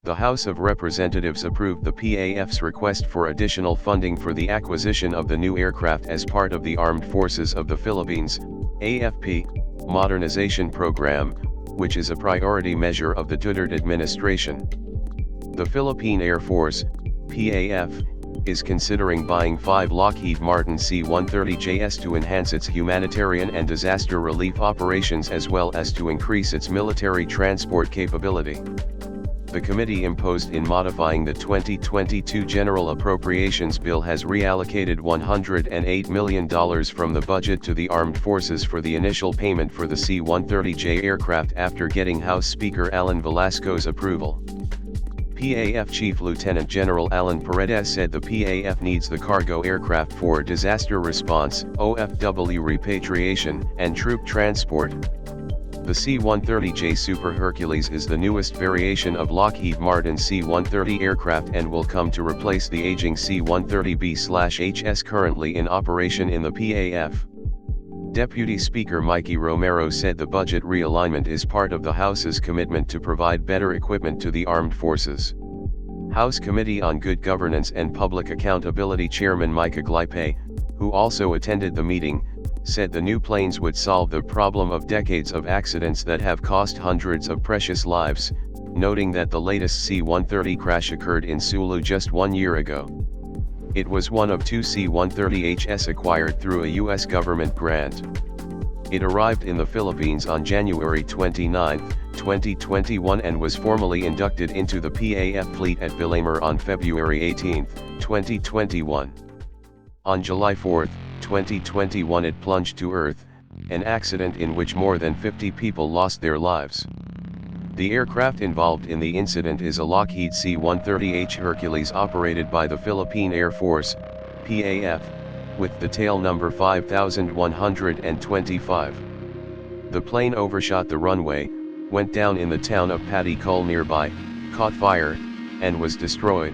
The House of Representatives approved the PAF's request for additional funding for the acquisition of the new aircraft as part of the Armed Forces of the Philippines, AFP, Modernization Program, which is a priority measure of the Duterte administration. The Philippine Air Force, PAF, is considering buying 5 Lockheed Martin C-130Js to enhance its humanitarian and disaster relief operations as well as to increase its military transport capability. The committee imposed in modifying the 2022 General Appropriations Bill has reallocated $108 million from the budget to the Armed Forces for the initial payment for the C-130J aircraft after getting House Speaker Alan Velasco's approval. PAF Chief Lieutenant General Alan Paredes said the PAF needs the cargo aircraft for disaster response, OFW repatriation, and troop transport. The C-130J Super Hercules is the newest variation of Lockheed Martin C-130 aircraft and will come to replace the aging C-130B/HS currently in operation in the PAF. Deputy Speaker Mikey Romero said the budget realignment is part of the House's commitment to provide better equipment to the armed forces. House Committee on Good Governance and Public Accountability Chairman Mike Aglipe, who also attended the meeting, said the new planes would solve the problem of decades of accidents that have cost hundreds of precious lives, noting that the latest C-130 crash occurred in Sulu just 1 year ago. It was one of 2 C-130HS acquired through a U.S. government grant. It arrived in the Philippines on January 29, 2021 and was formally inducted into the PAF fleet at Villamor on February 18, 2021. On July 4, 2021 it plunged to Earth, an accident in which more than 50 people lost their lives. The aircraft involved in the incident is a Lockheed C-130H Hercules operated by the Philippine Air Force, PAF, with the tail number 5125. The plane overshot the runway, went down in the town of Paticul nearby, caught fire, and was destroyed.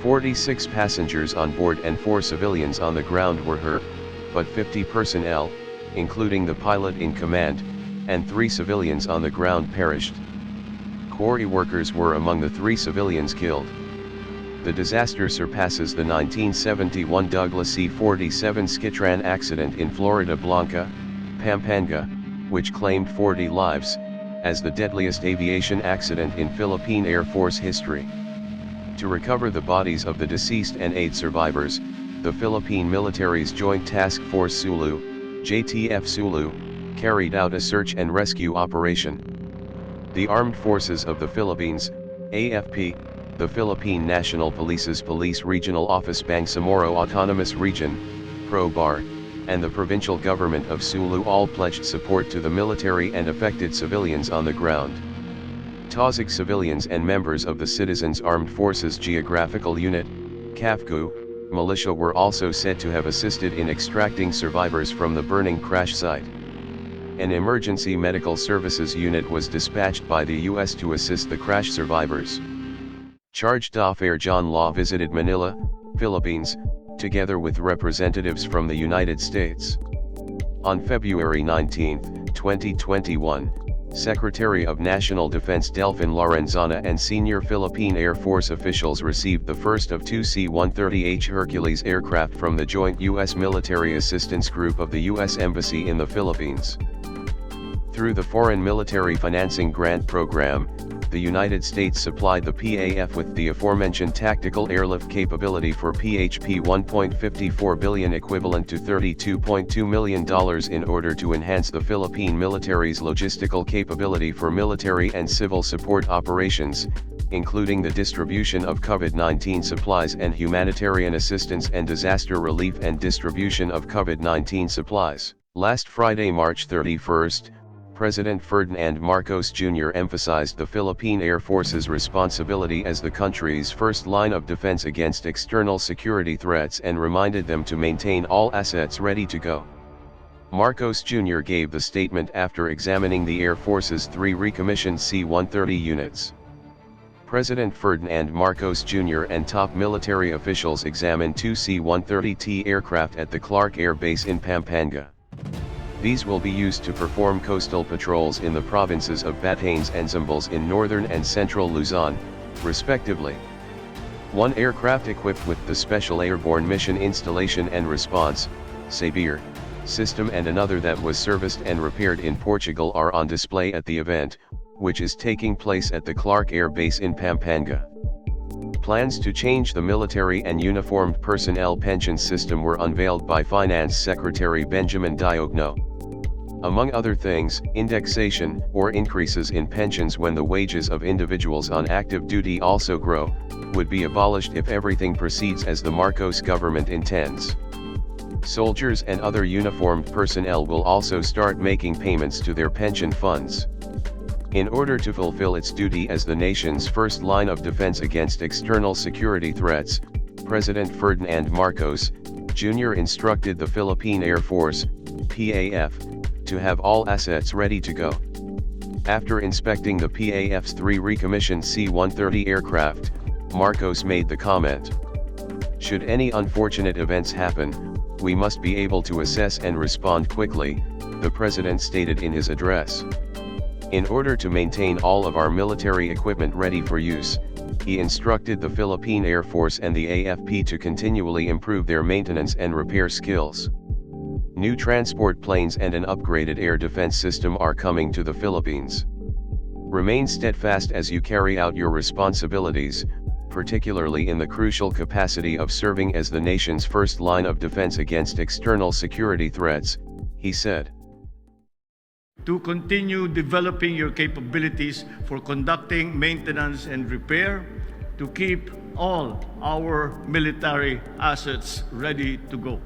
46 passengers on board and 4 civilians on the ground were hurt, but 50 personnel, including the pilot in command, and 3 civilians on the ground perished. Quarry workers were among the 3 civilians killed. The disaster surpasses the 1971 Douglas C-47 Skitran accident in Florida Blanca, Pampanga, which claimed 40 lives, as the deadliest aviation accident in Philippine Air Force history. To recover the bodies of the deceased and 8 survivors, the Philippine military's Joint Task Force Sulu, JTF Sulu, carried out a search and rescue operation. The Armed Forces of the Philippines, AFP, the Philippine National Police's Police Regional Office Bangsamoro Autonomous Region, PROBAR, and the provincial government of Sulu all pledged support to the military and affected civilians on the ground. Tazig civilians and members of the Citizens Armed Forces Geographical Unit, CAFGU, militia were also said to have assisted in extracting survivors from the burning crash site. An emergency medical services unit was dispatched by the U.S. to assist the crash survivors. Chargé d'Affaires John Law visited Manila, Philippines, together with representatives from the United States. On February 19, 2021, Secretary of National Defense Delfin Lorenzana and senior Philippine Air Force officials received the first of 2 C-130H Hercules aircraft from the Joint U.S. Military Assistance Group of the U.S. Embassy in the Philippines. Through the Foreign Military Financing Grant Program, the United States supplied the PAF with the aforementioned tactical airlift capability for PHP $1.54 billion equivalent to $32.2 million in order to enhance the Philippine military's logistical capability for military and civil support operations, including the distribution of COVID-19 supplies and humanitarian assistance and disaster relief and distribution of COVID-19 supplies. Last Friday, March 31, President Ferdinand Marcos Jr. emphasized the Philippine Air Force's responsibility as the country's first line of defense against external security threats and reminded them to maintain all assets ready to go. Marcos Jr. gave the statement after examining the Air Force's 3 recommissioned C-130 units. President Ferdinand Marcos Jr. and top military officials examined 2 C-130T aircraft at the Clark Air Base in Pampanga. These will be used to perform coastal patrols in the provinces of Batanes and Zambales in northern and central Luzon, respectively. One aircraft equipped with the Special Airborne Mission Installation and Response (SABIR) system and another that was serviced and repaired in Portugal are on display at the event, which is taking place at the Clark Air Base in Pampanga. Plans to change the military and uniformed personnel pension system were unveiled by Finance Secretary Benjamin Diokno. Among other things, indexation, or increases in pensions when the wages of individuals on active duty also grow, would be abolished if everything proceeds as the Marcos government intends. Soldiers and other uniformed personnel will also start making payments to their pension funds. In order to fulfill its duty as the nation's first line of defense against external security threats, President Ferdinand Marcos, Jr. instructed the Philippine Air Force, PAF, to have all assets ready to go. After inspecting the PAF's 3 recommissioned C-130 aircraft, Marcos made the comment, "Should any unfortunate events happen, we must be able to assess and respond quickly," the president stated in his address. In order to maintain all of our military equipment ready for use, he instructed the Philippine Air Force and the AFP to continually improve their maintenance and repair skills. New transport planes and an upgraded air defense system are coming to the Philippines. Remain steadfast as you carry out your responsibilities, particularly in the crucial capacity of serving as the nation's first line of defense against external security threats, he said. To continue developing your capabilities for conducting maintenance and repair, to keep all our military assets ready to go.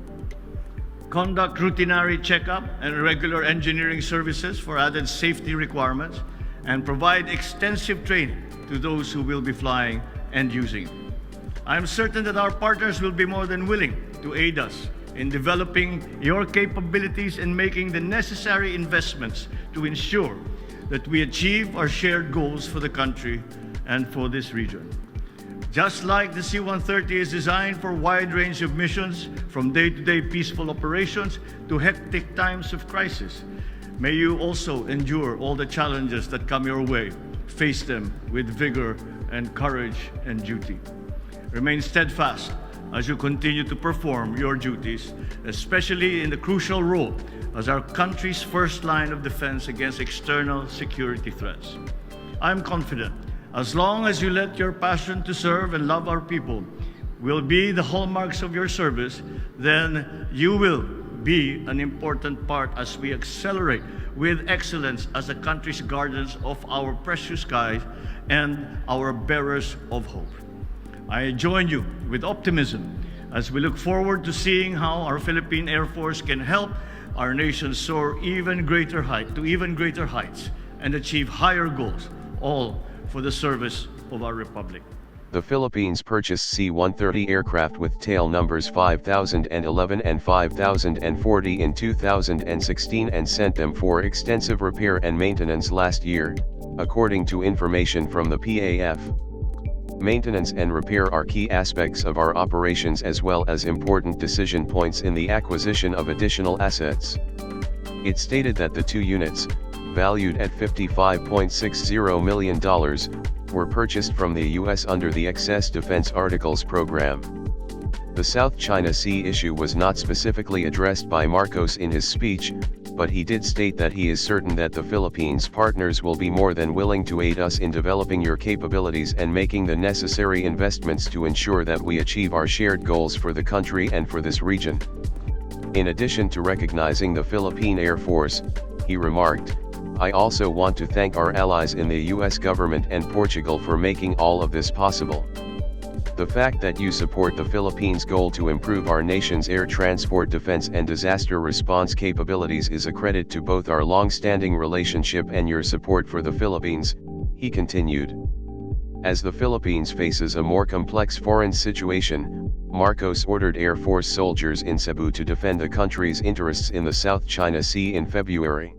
Conduct routinary checkup and regular engineering services for added safety requirements, and provide extensive training to those who will be flying and using it. I am certain that our partners will be more than willing to aid us in developing your capabilities and making the necessary investments to ensure that we achieve our shared goals for the country and for this region. Just like the C-130 is designed for a wide range of missions, from day-to-day peaceful operations to hectic times of crisis, may you also endure all the challenges that come your way, face them with vigor and courage and duty. Remain steadfast as you continue to perform your duties, especially in the crucial role as our country's first line of defense against external security threats. I am confident, as long as you let your passion to serve and love our people will be the hallmarks of your service, then you will be an important part as we accelerate with excellence as the country's guardians of our precious skies and our bearers of hope. I join you with optimism as we look forward to seeing how our Philippine Air Force can help our nation soar to even greater heights and achieve higher goals, all for the service of our Republic. The Philippines purchased C-130 aircraft with tail numbers 5011 and 5040 in 2016 and sent them for extensive repair and maintenance last year, according to information from the PAF. Maintenance and repair are key aspects of our operations as well as important decision points in the acquisition of additional assets. It stated that the 2 units, valued at $55.60 million, were purchased from the U.S. under the Excess Defense Articles program. The South China Sea issue was not specifically addressed by Marcos in his speech, but he did state that he is certain that the Philippines' partners will be more than willing to aid us in developing your capabilities and making the necessary investments to ensure that we achieve our shared goals for the country and for this region. In addition to recognizing the Philippine Air Force, he remarked, "I also want to thank our allies in the U.S. government and Portugal for making all of this possible. The fact that you support the Philippines' goal to improve our nation's air transport defense and disaster response capabilities is a credit to both our long-standing relationship and your support for the Philippines," he continued. As the Philippines faces a more complex foreign situation, Marcos ordered Air Force soldiers in Cebu to defend the country's interests in the South China Sea in February.